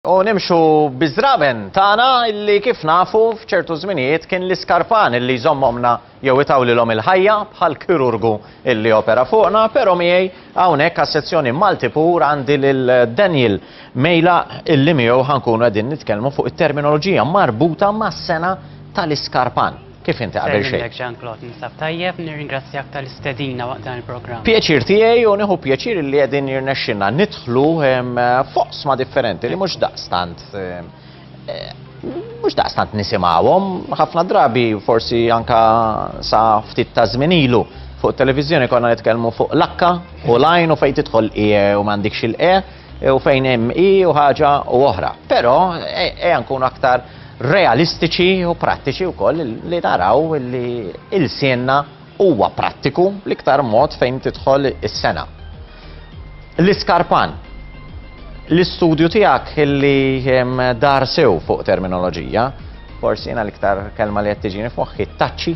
U nimxu bizraben tana illi kif nafu f'ċertu żminijiet kien l-iskarpan illi jżommhomna jew itawlilhom il-ħajja bħal kirurgu illi opera fuqna, però miegħi hawnhekk għas-sezzjoni Malti Pur għandi lil Daniel Mejla illi miegħu ħankunu qegħdin nitkellmu fuq it-terminoloġija marbuta mas-sena tal-iskarpan. Kif inti qabel xejn? Jean-Claude, nisab tajjeb, nirringrazzjak tal-istedina waqt dan il-programm. Pjaċir tiegħi u nieħu pjaċir li qegħdin jirnexxinna nidħlu foqsma differenti li mhux daqstant nisimgħuhom ħafna drabi forsi anka sa ftit ta' żmien ilu fuq televiżjoni konna nitkellmu fuq lakka u lajn u fejn tidħol u m'għandikx il-e u fejn hemm u ħaġa u oħra. Però nkunu aktar realistiċi u prattiċi wkoll li naraw li il-sienna huwa prattiku l-iktar mod fejn tidħol is-sena. L-iskarpan, l-istudju tiegħek illi dar sew fuq terminoloġija, forsi jiena l-iktar kelma li qed tiġini f'moħħi taċċi.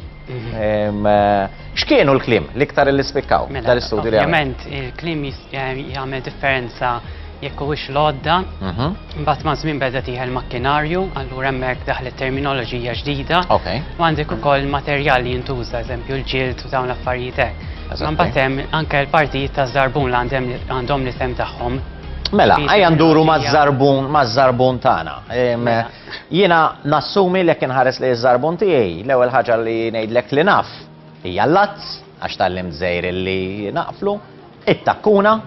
X'kienu l-kliem l-iktar li spikkaw dal-istudju li għamel? Ovvjament il-kliem jagħmel differenza jekk huwiex l-għodda, mbagħad ma' żmien beda tieħel makkinarju, allura hemmhekk daħlet terminoloġija ġdida. U għandek ukoll materjal li jintuża, eżempju l-ġild u dawn l-affarijiet hekk. Mbagħad hemm anke l-partijiet taż-żarbun li għandhom l-isem tagħhom. Mela, ejja nduru maż-żarbun tagħna. Jiena nassumi li kien ħares li ż-żarbun tiegħi, l-ewwel ħaġa li ngħidlek li naf hija l-lazz għax tallimt żejr li naqflu, it-takkuna,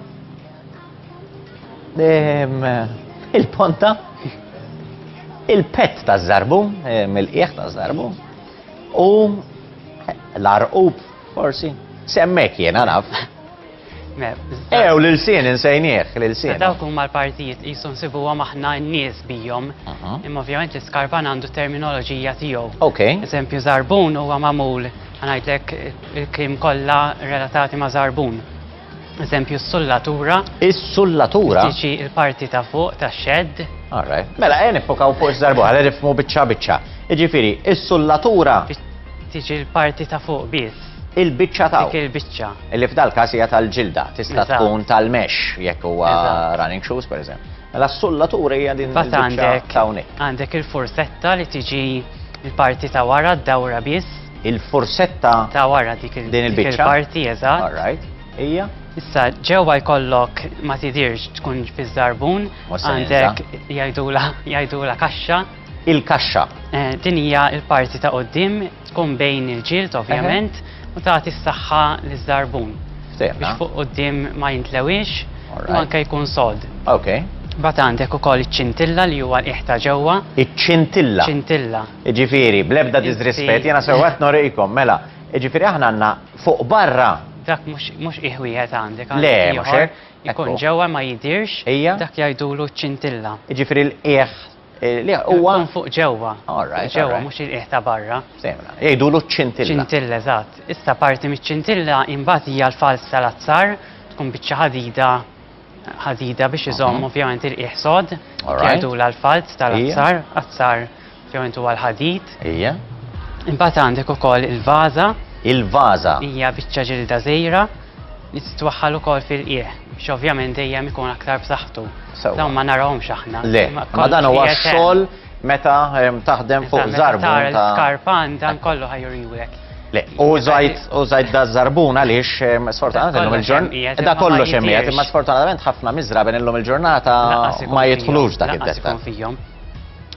il-ponta, il-pet ta' żarbun, mill-qiegħ ta' żarbun, u l-arqub forsi, semmek jiena naf. Ew l-sien insejnieh, l-sien. Dawk huma l-partijiet qishom nsibuhom aħna n-nies bihom. Imma ovvjament l-iskarpan għandu terminoloġija tiegħu. Eżempju żarbun huwa magħmul ngħidlek il-kliem kollha relatati ma' żarbun. Eżempju s-sullatura. Is-sullatura? Tiġi il-parti ta' fuq ta' xedd. Mela nifokaw fuq iż-żarbun, ħalli nifhmu biċċa. Jiġifieri, is-sullatura. Tiġi l-parti ta' fuq biss. Il-biċċa ta' dik il-biċċa. Illi f'dal każ hija tal-ġilda, tista' tkun tal-mesh jekk huwa running shoes pereżempju. Mela s-sullatura hija din il-biċċa ta' hawnhekk. Għandek il-forsetta li tiġi il-parti ta' wara d-dawra biss. Il-forsetta ta' wara dik il-parti eżatt. Hija? Issa ġewwa jkollok ma tidirx tkun fiż-żarbun, għandek jgħidula kaxxa. Il-kaxxa. Din hija l-parti ta' quddiem tkun bejn il-ġild ovvjament u tagħti s-saħħa liż-żarbun. Biex fuq quddiem ma jintlewix u anke jkun sod. Mbagħad għandek ukoll iċ-ċintilla li huwa l-qiegħ ta' ġewwa. Iċ-ċintilla. ċintilla. Jiġifieri bl-ebda disrispett jiena sewwet norikom, mela, jiġifieri aħna għandna fuq barra. Dak mhux qiegħ wieħed għandek. Le, mhux hekk. Ikun ġewwa ma jidirx, dak jgħidulu ċ-ċintilla. Jiġifieri l-qiegħ li huwa fuq ġewwa. Ġewwa mhux il-qiegħ ta' barra. Jgħidulu ċ-ċintilla. ċintilla eżatt. Issa parti miċ-ċintilla imbagħad hija l-fals tal-azzar, tkun biċċa ħadida biex iżomm ovvjament il-qiegħ sod. Jgħidula l-fals tal-azzar, azzar ovvjament huwa l-ħadid. Imbagħad għandek ukoll il-vaża. Il-vaża. Hija biċċa ġilda żgħira li titwaħħal ukoll fil-qiegħ biex ovvjament dejjem ikun aktar b'saħħtu. Dawn ma narawhomx aħna. Le, ma dan huwa x-xogħol meta taħdem fuq żarbun ta' skarpan dan kollu ħajuriwek. Le, użajt da żarbun għaliex sfortunatament illum il-ġurnata da kollox hemmhekk, imma sfortunatament ħafna miżraben illum il-ġurnata ma jidħlux dak id-dettal.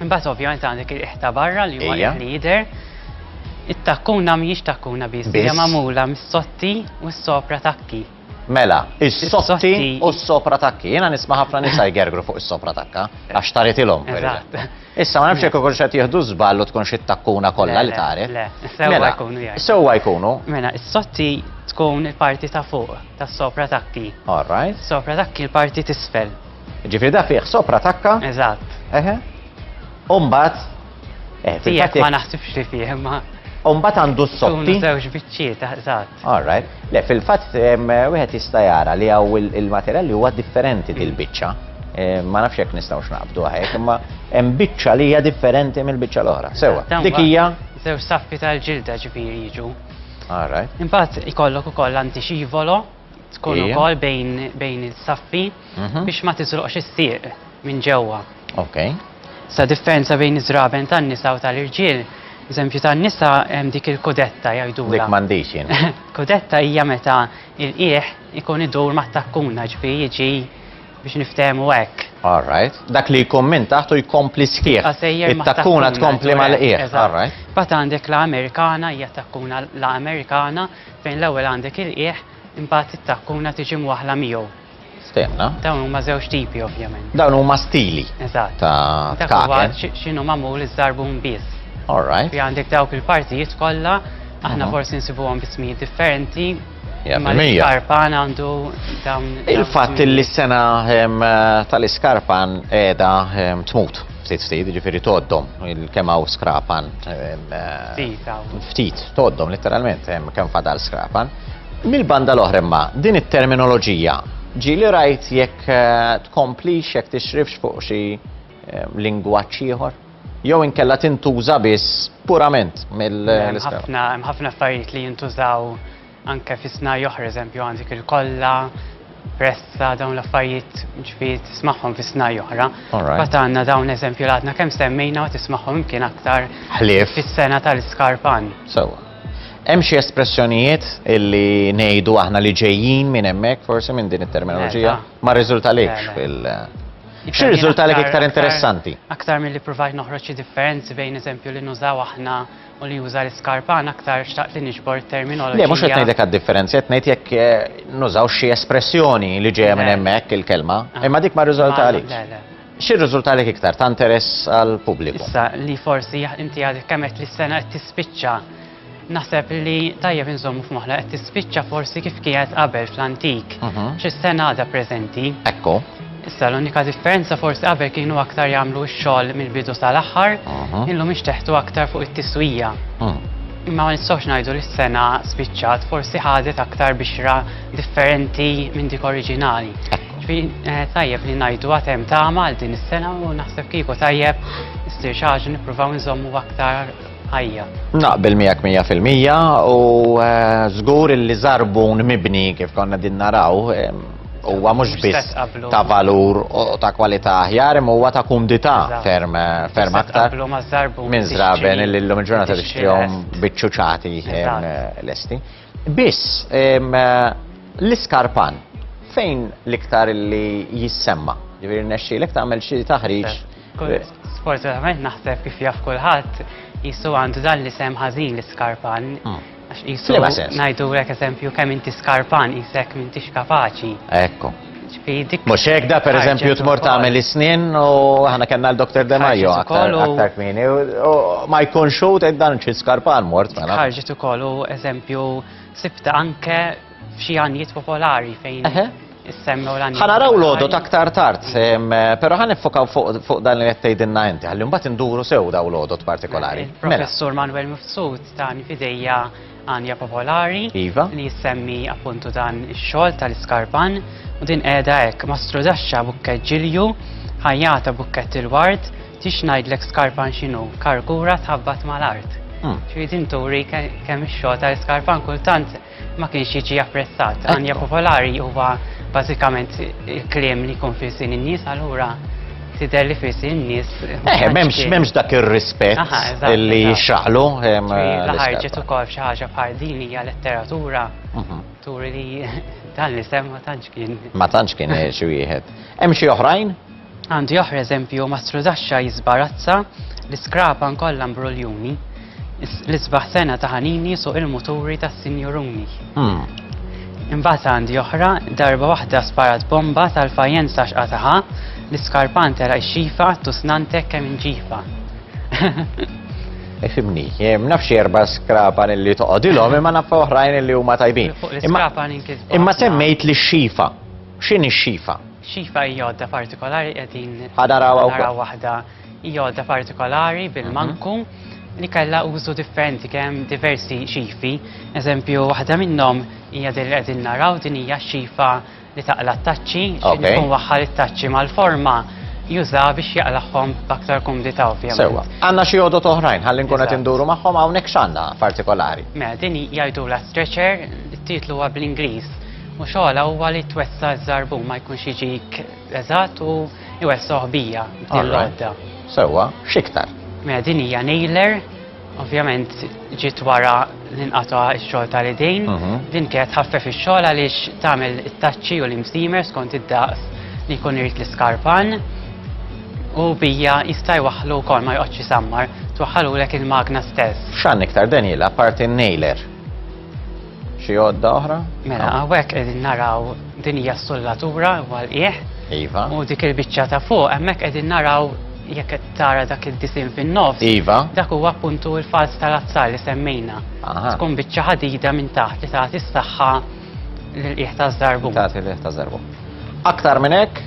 Imbagħad ovvjament għandek il-qiegħ ta' barra li huwa li jidher. It-takkuna mhijiex takkuna biss, hija magħmula mis-sotti u s-sopra takki. Mela, is-sotti u s-sopra takki. Jiena nisma' ħafna nisa jgergru fuq is-sopra takka għax taretilhom. Issa ma nafx jekk ukoll xed jieħdu żball u tkun xi takkuna kollha li taret. Le, sewwa jkunu jgħid. Sewwa jkunu. Mela, is-sotti tkun il-parti ta' fuq tas-sopra takki. Sopra takki l-parti t'isfel. Ġifieri da fih sopra takka? Eżatt. U mbagħad tiegħek ma naħsibx li fih ma Umbat għandu s-sotti. Żewġ biċċiet, eżatt. Le, fil-fatt wieħed jista' jara li hawn il-materjal li huwa differenti dil-biċċa. Ma nafx jekk nistgħux naqbdu hekk, imma hemm biċċa li hija differenti mill-biċċa l-oħra. Sewwa. Dik hija żewġ saffi tal-ġilda ġifieri jiġu. Imbagħad ikollok ukoll antixivolo tkun ukoll bejn is-saffi biex ma tiżroqx is-sieq minn ġewwa. Okay. Sa differenza bejn iż-żraben tan-nisa u tal-irġiel, eżempju tan-nisa hemm dik il-kudetta jgħidula. Dik m'għandix jien. Kudetta hija meta il-qiegħ ikun idur ma' takkuna ġifieri jiġi biex niftehmu hekk. All right. Dak li jkun minn taħtu jkompli sħiħ. Sejjer ma' It-takkuna tkompli mal-qiegħ. All right. Bat għandek l-Amerikana hija takkuna l-Amerikana fejn l-ewwel għandek il-qiegħ imbagħad it-takkuna tiġi mwaħla miegħu. Stenna. Dawn huma żewġ tipi ovvjament. Dawn huma stili. Eżatt. Ta' Dak huwa kaken. x'inhu magħmul iż-żarbun biss. All right. Fi għandek dawk il-partijiet kollha, aħna forsi nsibuhom bismijiet differenti. Ma Mija. l-iskarpan għandu dawn. Il-fatt li s-sena tal-iskarpan edha tmut. Ftit, ġifiri toddom, kemm hawn skrapan. Ftit, toddom, literalment, kemm fadal skrapan. Mil-banda l-oħra imma, din it-terminoloġija, ġili rajt jekk tkomplix, jekk tixrifx fuq xi lingwaġġ ieħor? Jew inkella tintuża biss purament mill-iskrapan. Hemm ħafna affarijiet li jintużaw anke fi snaj oħra, eżempju għandek il-kolla, pressa, dawn l-affarijiet ġifieri tismagħhom fi snaj oħra. Bat għandna dawn eżempju l għadna kemm semmejna u tismagħhom imkien aktar ħlief fis-sena tal-iskarpan. Hemm xi espressjonijiet illi ngħidu aħna li ġejjin minn hemmhekk forsi minn din it-terminoloġija ma rriżultalekx fil- Xi riżultalek iktar interessanti? Aktar milli provajt noħroġ xi differenzi bejn eżempju li nużaw aħna u li juża l-iskarpan aktar xtaqt li niġbor terminoloġija. Le mhux qed ngħidlek għad-differenzi, qed ngħid jekk nużaw xi espressjoni li ġejja minn hemmhekk il-kelma, imma dik ma rriżultalekx. Xi rriżultalek iktar ta' interess għall pubbliku? Issa li forsi inti għadek kemm qed li s-sena qed tispiċċa. Naħseb li tajjeb inżommu f'moħħna qed tispiċċa forsi kif kienet qabel fl-antik. X'is-sena għadha preżenti. Ekku. Issa l-unika differenza forsi qabel kienu aktar jagħmlu x-xogħol mill-bidu sal-aħħar, illum ixteħtu aktar fuq it-tiswija. Imma ma nistgħux ngħidu li s-sena spiċċat, forsi ħadet aktar bixra differenti minn dik oriġinali. Tajjeb li ngħidu għad hemm tama għal din is-sena u naħseb kieku tajjeb issir xi ħaġa nippruvaw nżommu aktar ħajja. Naqbel miegħek 100% u żgur li żarbun mibni kif konna din naraw huwa mhux biss ta' valur u ta' kwalità aħjar imma huwa ta' kumdità ferm aktar minn żraben li llum il-ġurnata tixtrihom biċċuċati lesti. Biss l-iskarpan fejn l-iktar li jissemma? Ġifieri nnexxielek tagħmel xi taħriġ. Sfortunatament naħseb kif jaf kulħadd jisu għandu dan li sem ħażin l-iskarpan. Jisu ngħidu lek eżempju kemm inti skarpan isek m'intix kapaċi. Ekku. Mhux hekk da pereżempju tmur tagħmel is-snien u aħna kellna l-Dr. De Majo aktar kmieni u ma jkunx hu dan xi skarpan mort mela. Ħarġet ukoll u eżempju sibta anke f'xi għanijiet popolari fejn issemmew l-għanijiet. Ħanaraw l-għodot aktar tard, però ħan nifokaw fuq dan li qed tgħidilna inti, ħalli mbagħad induru sew daw l-għodot partikolari. Il-Professur Manuel Mifsud tani fidejja għanja popolari li jissemmi appuntu dan ix-xogħol tal-iskarpan u din qiegħda hekk mastru daxxa bukket ġilju, ħajjata bukket il-ward, tix ngħidlek skarpan x'inhu, karkura tħabbat mal-art. Din turi kemm ix-xogħol tal-iskarpan kultant ma kienx jiġi apprezzat. Għanja popolari huwa bażikament il-kliem li jkun firsin in-nies, allura tidher li firsin in-nies. M'hemmx dak ir-rispett li jixraqlu. L-ħarġet ukoll xi ħaġa bħal din hija letteratura. Turi li dan li sem ma tantx kien. Ma tantx kien xi wieħed. Hemm xi oħrajn? Għandu joħra eżempju Mastru Daxxa jisbarazza l-iskrapan kollha mbruljuni. L-isbaħ sena ta' ħanini suq il-muturi tas-sinjuruni. Imbagħad għandi oħra darba waħda sparat bomba tal-fajjenza x'qataha l-iskarpan tera x-xifa tusnantek kemm inġifa. Ifimni, nafx erba' skrapan illi toqgħodilhom imma naf oħrajn illi huma tajbin. Imma semmejt li x-xifa. X'inhi x-xifa? Xifa hija għodda partikolari qegħdin naraw waħda hija għodda partikolari bil-manku li kellha użu differenti kemm diversi xifi. Eżempju waħda minnhom hija din li qegħdin naraw din hija xifa li taqla t-taċċi, xi tkun waħħal it-taċċi mal-forma juża biex jaqlaħħom b'aktar kumdità ovvjament. Sewwa. Għandna xi għodot oħrajn ħalli nkun qed induru magħhom hawnhekk x'għandna partikolari. Mela din jgħidula stretcher, it-titlu huwa bl-Ingliż U xogħla huwa li twessa ż-żarbun ma jkunx jiġik eżatt u jwessa ħbija b'din l-għodda. Sewwa, x'iktar? Mela din hija nailer, ovvjament ġiet wara l-inqata' x-xogħol tal-idejn, din kienet ħaffef ix-xogħol għaliex tagħmel it-taċċi u l-imsteamer skont id-daqs li jkun irid l-iskarpan u bija jista' jwaħħlu wkoll ma joqgħodx isammar, twaħħalulek il-magna stess. X'għan iktar Daniel apparti n-nailer? Xi għodda oħra? Mela hawnhekk qegħdin naraw din hija s-sullatura huwa l-qiegħ. Iva. U dik il-biċċa ta' fuq hemmhekk qegħdin naraw jekk qed tara dak id-disin fin-nofs. Iva. Dak huwa appuntu l-fals tal-azzar li semmejna. Tkun biċċa ħadida minn taħt li tagħti s-saħħa lill-qiegħ taż-żarbun. Tagħti l-qiegħ taż-żarbun. Aktar minn hekk?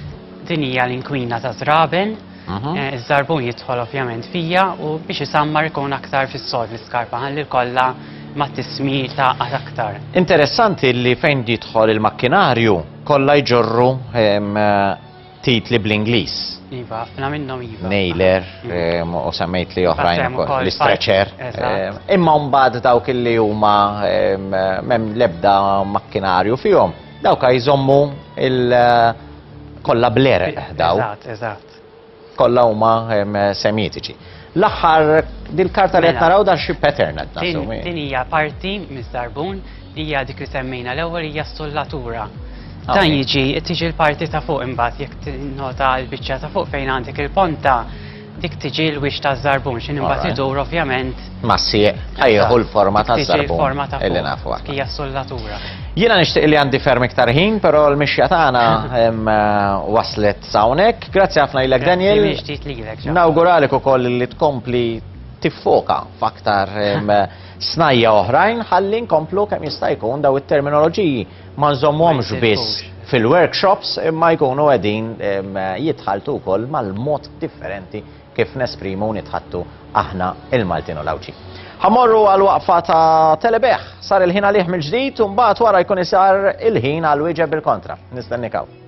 Din hija l-inkwina ta' żraben. Iż-żarbun jidħol ovvjament fija u biex isammar ikun aktar fis-sod l-iskarpa ħalli kollha ma tismi taqqat aktar. Interessanti li fejn jidħol il-makkinarju kollha jġorru titli bl-Ingliż. Iva, ħafna minnhom iva. Nailer, u semmejt li oħrajn ukoll, l-stretcher. Imma mbagħad dawk li huma m'hemm l-ebda makkinarju fihom, dawk jżommu kollha bl-ereq daw. Eżatt. Kollha huma semitiċi. L-aħħar dil-karta li qed naraw dar xi pattern qed nasu. Din hija parti miż-żarbun li hija dik li semmejna l-ewwel hija s-sullatura. Dan tiġi l-parti ta' fuq imbagħad jekk tinnota l-biċċa ta' fuq fejn għandek il-ponta dik tiġi l-wix taż-żarbun x'in imbagħad idur ovvjament. Massieq ħajħu l-forma taż-żarbun. Forma ta' illi nafu fuq. Hija s-sullatura. Jiena nixtieq li għandi ferm iktar ħin, però l-mixja tagħna waslet hawnhekk. Grazzi ħafna lilek Daniel. Nawguralek ukoll li tkompli tiffoka f'aktar snajja oħrajn ħalli nkomplu kemm jista' jkun daw it-terminoloġiji ma nżommhomx biss fil-workshops imma jkunu qegħdin jitħaltu wkoll mal-mod differenti kif nesprimu u nitħattu aħna il-Maltin u l-Awċi. Ħammorru għal-waqfa ta' Telebeħ, sar il-ħin għalih mill-ġdid u mbagħad wara jkun isar il-ħin għal-wieġeb bil-kontra. Nistennikaw.